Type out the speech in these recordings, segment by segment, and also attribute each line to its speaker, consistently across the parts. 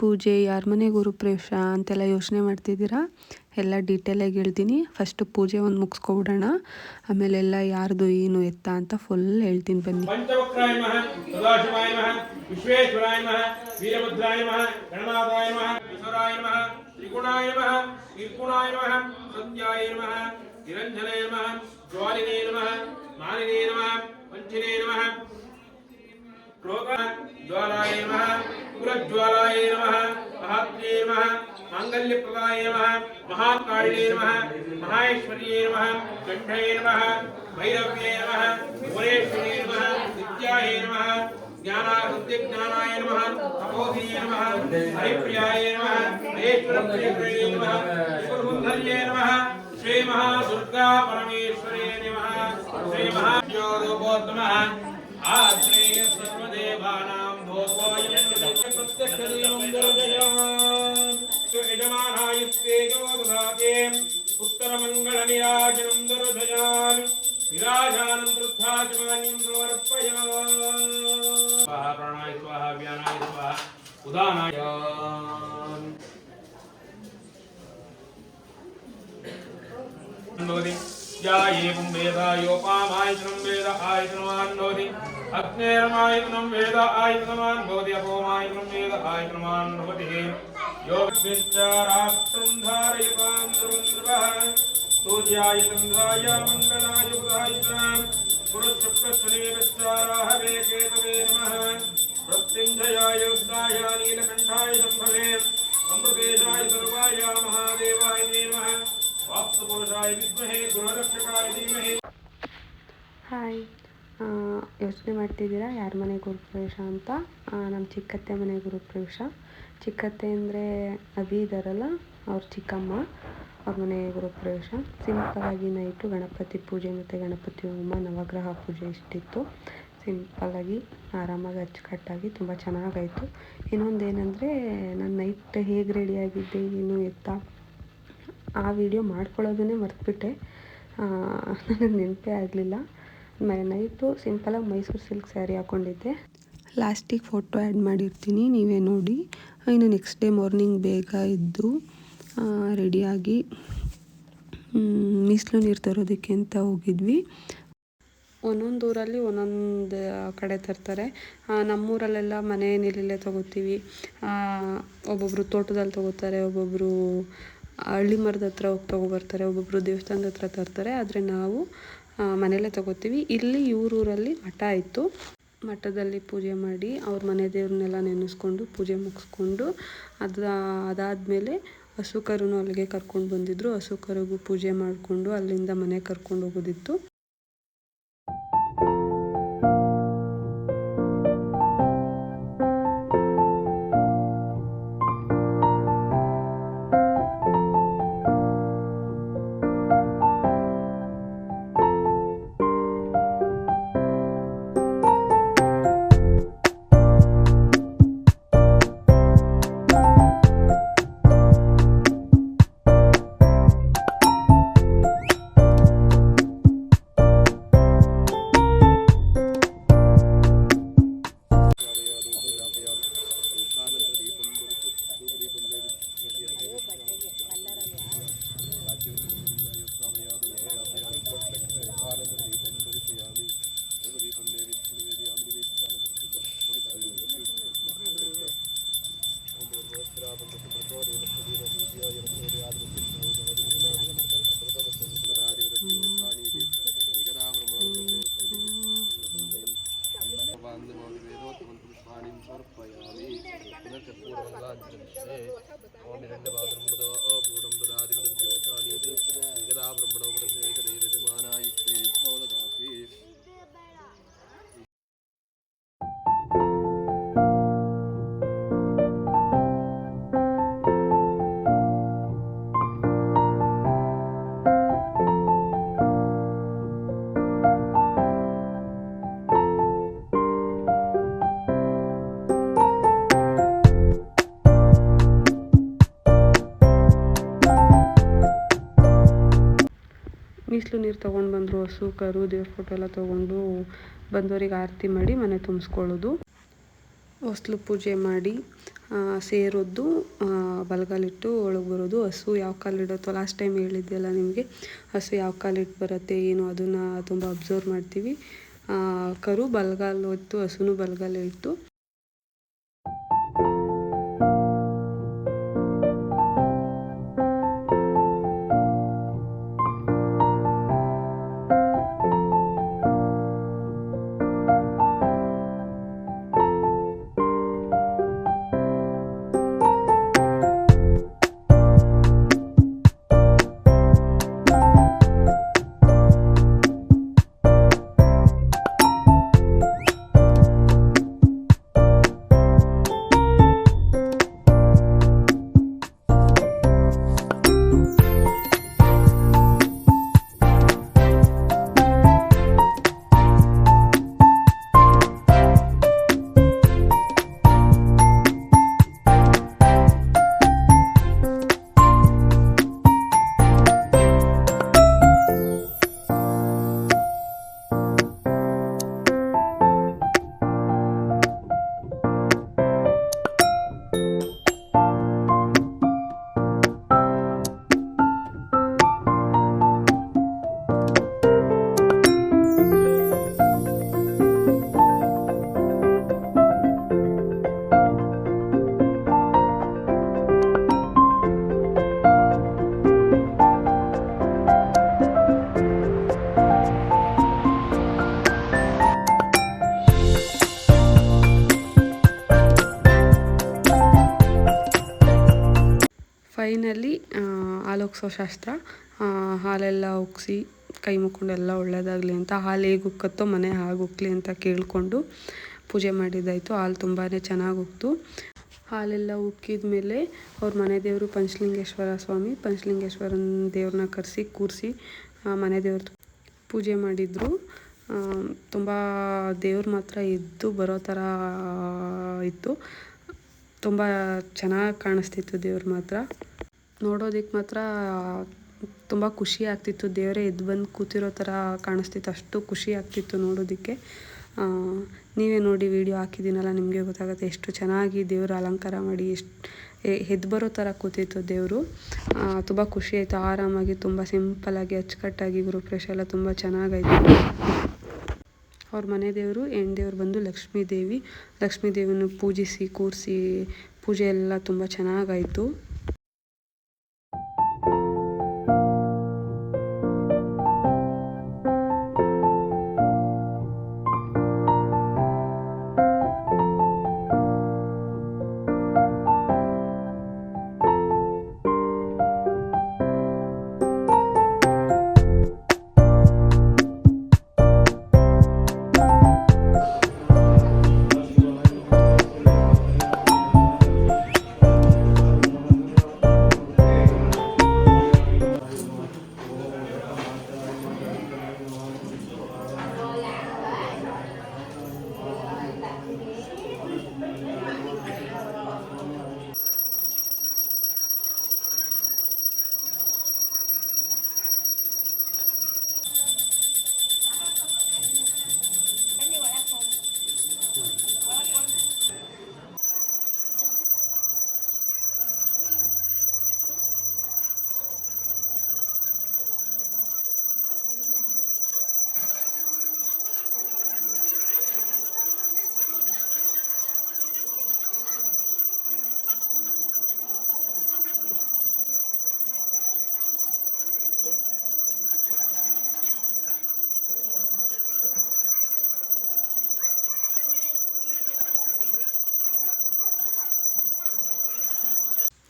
Speaker 1: ಪೂಜೆ, ಯಾರ ಮನೆ ಗುರುಪ್ರವೇಶ ಅಂತೆಲ್ಲ ಯೋಚನೆ ಮಾಡ್ತಿದ್ದೀರಾ? ಎಲ್ಲ ಡೀಟೇಲಾಗಿ ಹೇಳ್ತೀನಿ. ಫಸ್ಟ್ ಪೂಜೆ ಒಂದು ಮುಗಿಸ್ಕೊಬಿಡೋಣ, ಆಮೇಲೆಲ್ಲ ಯಾರ್ದು ಏನು ಎತ್ತ ಅಂತ ಫುಲ್ ಹೇಳ್ತೀನಿ ಬನ್ನಿ.
Speaker 2: ಪಂಚವಕ್ರಾಯ ನಮಃ, ಸದಾಶಿವಾಯ ನಮಃ, ವಿಶ್ವೇಶ್ವರಾಯ ನಮಃ, ವೀರಭದ್ರಾಯ ನಮಃ, ಗಣನಾಥಾಯ ನಮಃ, ಈಶ್ವರಾಯ ನಮಃ, ತ್ರಿಗುಣಾಯ ನಮಃ, ನಿರ್ಗುಣಾಯ ನಮಃ, ಸತ್ಯಾಯ ನಮಃ, ನಿರಂಜನಾಯ ನಮಃ, ಜ್ವಾಲಿನೇ ನಮಃ, ಮಾಲಿನೇ ನಮಃ, ಪಂಚಿನೇ ನಮಃ, ಜ್ವಾಲಾಯ ನಮಃ, ಉಗ್ರಜ್ವಾಲಾಯ ನಮಃ, ಮಹಾತ್ಮ್ಯೇ ನಮಃ, ಮಾಂಗಲ್ಯಪ್ರದಾಯ ನಮಃ, ಮಹಾಕಾಳಿನೇ ನಮಃ, ಮಹೇಶ್ವರ್ಯೇ ನಮಃ, ಕಂಠೇ ನಮಃ, ಭೈರವ್ಯೇ ನಮಃ, ಭುವನೇಶ್ವರ್ಯೇ ನಮಃ, ನಿತ್ಯಾಯ ನಮಃ, ಜ್ಞಾನಾಯ ನಮಃ, ತಪೋಧಿಯೇ ನಮಃ, ಹರಿಪ್ರಿಯಾಯ ನಮಃ, ಮಹೇಶ್ವರಪ್ರಿಯೇ ನಮಃ, ಸುರಸುಂದರ್ಯೇ ನಮಃ, ಶ್ರೀ ಮಹಾದುರ್ಗಾ ಪರಮೇಶ್ವರೇ ನಮಃ, ಶ್ರೀ ಮಹಾಜ್ಯೋತಿರ್ಭೋತ್ತಮಃ ಆಶ್ರಯ ಸರ್ವದೇವಾನಾಂ ಭೋಗೋಯಂ ಪ್ರತ್ಯಕ್ಷದೇವಂ ದರ್ಶಯಾಮಿ ಯಜಮಾನಾಯುಕ್ತೇಜೋ ದಧಾತೆ ಉತ್ತರಮಂಗಳನಿರಾಜನಂ ದರ್ಶಯಾಮಿ ವಿರಾಜಾನಂ ತೃದ್ಧಾಚಮಾನ್ಯಂ ಸಮರ್ಪಯಾಮಿ ಸ್ವಾಹ ಪ್ರಾಣಾಯ ಸ್ವಾಹ ವ್ಯಾನಾಯ ಸ್ವಾಹ ಉದಾನಾಯ एवं वेद योपामायतनं वेद आयतनवान् भवति अग्नेरमायतनं वेद आयतनवान् भवति अपोमायतनं वेद आयतनवान् भवति योगविचाराष्ट्रं धारयितां सर्वं सूर्यायतं धाय मङ्गलाय उदायितां पुरुषशुक्लशनि विचाराः वेकेतवे नमः प्रत्यञ्जयाय उद्दाय नीलकण्ठाय शम्भवे अमृतेशाय सर्वाय महादेवाय नमः
Speaker 1: ಹಾಯ್, ಯೋಚನೆ ಮಾಡ್ತಿದ್ದೀರಾ ಯಾರ ಮನೆ ಗುರುಪ್ರವೇಶ ಅಂತ? ನಮ್ಮ ಚಿಕ್ಕತ್ತೆ ಮನೆ ಗುರುಪ್ರವೇಶ. ಚಿಕ್ಕತ್ತೆ ಅಂದರೆ ಅಭಿ ಇದ್ದಾರಲ್ಲ, ಅವ್ರ ಚಿಕ್ಕಮ್ಮ, ಅವ್ರ ಮನೆ ಗುರುಪ್ರವೇಶ. ಸಿಂಪಲ್ಲಾಗಿ ನೈಟು ಗಣಪತಿ ಪೂಜೆ ಮತ್ತು ಗಣಪತಿ ಹೋಮ, ನವಗ್ರಹ ಪೂಜೆ ಇಷ್ಟಿತ್ತು. ಸಿಂಪಲ್ಲಾಗಿ ಆರಾಮಾಗಿ ಅಚ್ಚುಕಟ್ಟಾಗಿ ತುಂಬ ಚೆನ್ನಾಗಾಯಿತು. ಇನ್ನೊಂದೇನೆಂದರೆ, ನಾನು ನೈಟ್ ಹೇಗೆ ರೆಡಿಯಾಗಿದ್ದೆ ಏನು ಎತ್ತ ಆ ವಿಡಿಯೋ ಮಾಡ್ಕೊಳ್ಳೋದನ್ನೇ ಮರೆತುಬಿಟ್ಟೆ. ನನಗೆ ನೆನಪೇ ಆಗಲಿಲ್ಲ. ನೈಟು ಸಿಂಪಲಾಗಿ ಮೈಸೂರು ಸಿಲ್ಕ್ ಸ್ಯಾರಿ ಹಾಕ್ಕೊಂಡಿದ್ದೆ. ಲಾಸ್ಟಿಗೆ ಫೋಟೋ ಆ್ಯಡ್ ಮಾಡಿರ್ತೀನಿ, ನೀವೇ ನೋಡಿ. ಇನ್ನು ನೆಕ್ಸ್ಟ್ ಡೇ ಮಾರ್ನಿಂಗ್ ಬೇಗ ಎದ್ದು ರೆಡಿಯಾಗಿ ಮೀಸಲು ನೀರು ತರೋದಕ್ಕೆ ಅಂತ ಹೋಗಿದ್ವಿ. ಒಂದೊಂದು ಊರಲ್ಲಿ ಒಂದೊಂದು ಕಡೆ ತರ್ತಾರೆ. ನಮ್ಮೂರಲ್ಲೆಲ್ಲ ಮನೆ ನೀರಲ್ಲೇ ತೊಗೋತೀವಿ. ಒಬ್ಬೊಬ್ಬರು ತೋಟದಲ್ಲಿ ತೊಗೋತಾರೆ, ಒಬ್ಬೊಬ್ಬರು ಹಳ್ಳಿ ಮರದ ಹತ್ರ ಹೋಗಿ ತೊಗೊಬರ್ತಾರೆ, ಒಬ್ಬೊಬ್ಬರು ದೇವಸ್ಥಾನದ ಹತ್ರ ತರ್ತಾರೆ. ಆದರೆ ನಾವು ಮನೆಯಲ್ಲೇ ತೊಗೋತೀವಿ. ಇಲ್ಲಿ ಇವರೂರಲ್ಲಿ ಮಠ ಇತ್ತು. ಮಠದಲ್ಲಿ ಪೂಜೆ ಮಾಡಿ ಅವ್ರ ಮನೆ ದೇವ್ರನ್ನೆಲ್ಲ ನೆನೆಸ್ಕೊಂಡು ಪೂಜೆ ಮುಗಿಸ್ಕೊಂಡು ಅದಾದಮೇಲೆ ಹಸು ಕರುನೂ ಅಲ್ಲಿಗೆ ಕರ್ಕೊಂಡು ಬಂದಿದ್ದರು. ಹಸು ಕರುಗೂ ಪೂಜೆ ಮಾಡಿಕೊಂಡು ಅಲ್ಲಿಂದ ಮನೆ ಕರ್ಕೊಂಡು ಹೋಗೋದಿತ್ತು. ಮೀಸಲು ನೀರು ತೊಗೊಂಡು ಬಂದರು. ಹಸು ಕರು ದೇವ್ರ ಫೋಟೋ ಎಲ್ಲ ತೊಗೊಂಡು ಬಂದವರಿಗೆ ಆರತಿ ಮಾಡಿ ಮನೆ ತುಂಬಿಸ್ಕೊಳ್ಳೋದು. ಹೊಸ್ಲು ಪೂಜೆ ಮಾಡಿ ಸೇರೋದು, ಬಲಗಾಲಿಟ್ಟು ಒಳಗೆ ಬರೋದು. ಹಸು ಯಾವ ಕಾಲಿಡುತ್ತೋ ಲಾಸ್ಟ್ ಟೈಮ್ ಹೇಳಿದ್ದೆಲ್ಲ ನಿಮಗೆ, ಹಸು ಯಾವ ಕಾಲಿಟ್ಟು ಬರುತ್ತೆ ಏನು ಅದನ್ನು ತುಂಬ ಅಬ್ಸರ್ವ್ ಮಾಡ್ತೀವಿ. ಕರು ಬಲಗಾಲು ಇತ್ತು, ಹಸುನು ಬಲಗಾಲು ಇತ್ತು. ಫೈನಲಿ ಹಾಲೊಗ್ಸೋ ಶಾಸ್ತ್ರ. ಹಾಲೆಲ್ಲ ಉಗ್ಸಿ ಕೈ ಮುಕ್ಕೊಂಡು ಎಲ್ಲ ಒಳ್ಳೆಯದಾಗಲಿ ಅಂತ, ಹಾಲು ಹೇಗೆ ಉಕ್ಕತ್ತೋ ಮನೆ ಹಾಗೆ ಉಕ್ಕಲಿ ಅಂತ ಕೇಳಿಕೊಂಡು ಪೂಜೆ ಮಾಡಿದ್ದಾಯಿತು. ಹಾಲು ತುಂಬಾ ಚೆನ್ನಾಗಿ ಉಕ್ತು. ಹಾಲೆಲ್ಲ ಉಕ್ಕಿದ ಮೇಲೆ ಅವ್ರ ಮನೆ ದೇವರು ಪಂಚಲಿಂಗೇಶ್ವರ ಸ್ವಾಮಿ, ಪಂಚಲಿಂಗೇಶ್ವರನ ದೇವ್ರನ್ನ ಕರೆಸಿ ಕೂರಿಸಿ ಮನೆ ದೇವ್ರದ್ದು ಪೂಜೆ ಮಾಡಿದರು. ತುಂಬ ದೇವ್ರು ಮಾತ್ರ ಎದ್ದು ಬರೋ ಥರ ಇತ್ತು. ತುಂಬ ಚೆನ್ನಾಗಿ ಕಾಣಿಸ್ತಿತ್ತು ದೇವ್ರು ಮಾತ್ರ. ನೋಡೋದಕ್ಕೆ ಮಾತ್ರ ತುಂಬ ಖುಷಿ ಆಗ್ತಿತ್ತು. ದೇವರೇ ಎದ್ದು ಬಂದು ಕೂತಿರೋ ಥರ ಕಾಣಿಸ್ತಿತ್ತು, ಅಷ್ಟು ಖುಷಿ ಆಗ್ತಿತ್ತು ನೋಡೋದಕ್ಕೆ. ನೀವೇ ನೋಡಿ, ವಿಡಿಯೋ ಹಾಕಿದ್ದೀನಲ್ಲ ನಿಮಗೆ ಗೊತ್ತಾಗುತ್ತೆ ಎಷ್ಟು ಚೆನ್ನಾಗಿ ದೇವರು ಅಲಂಕಾರ ಮಾಡಿ ಎಷ್ಟು ಎದ್ದು ಬರೋ ಥರ ಕೂತಿತ್ತು ದೇವರು. ತುಂಬ ಖುಷಿ ಆಯಿತು. ಆರಾಮಾಗಿ ತುಂಬ ಸಿಂಪಲ್ಲಾಗಿ ಅಚ್ಚುಕಟ್ಟಾಗಿ ಗೃಹಪ್ರವೇಶ ಎಲ್ಲ ತುಂಬ ಚೆನ್ನಾಗಾಯಿತು. ಅವ್ರ ಮನೆ ದೇವರು ಹೆಣ್ಣು ದೇವ್ರು ಬಂದು ಲಕ್ಷ್ಮೀ ದೇವಿ. ಲಕ್ಷ್ಮೀ ದೇವಿನ ಪೂಜಿಸಿ ಕೂರಿಸಿ ಪೂಜೆ ಎಲ್ಲ ತುಂಬ ಚೆನ್ನಾಗಾಯಿತು.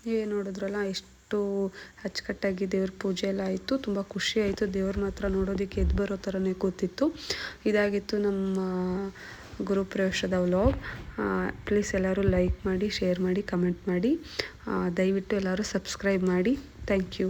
Speaker 1: ನೀವೇ ನೋಡಿದ್ರಲ್ಲ ಎಷ್ಟು ಅಚ್ಚುಕಟ್ಟಾಗಿ ದೇವ್ರ ಪೂಜೆ ಎಲ್ಲ ಆಯಿತು. ತುಂಬ ಖುಷಿ ಆಯಿತು. ದೇವ್ರ ಮಾತ್ರ ನೋಡೋದಕ್ಕೆ ಎದ್ದು ಬರೋ ಥರನೇ ಕೂತಿತ್ತು. ಇದಾಗಿತ್ತು ನಮ್ಮ ಗುರುಪ್ರವೇಶದ ವ್ಲಾಗ್. ಪ್ಲೀಸ್ ಎಲ್ಲರೂ ಲೈಕ್ ಮಾಡಿ, ಶೇರ್ ಮಾಡಿ, ಕಮೆಂಟ್ ಮಾಡಿ. ದಯವಿಟ್ಟು ಎಲ್ಲರೂ ಸಬ್ಸ್ಕ್ರೈಬ್ ಮಾಡಿ. Thank you.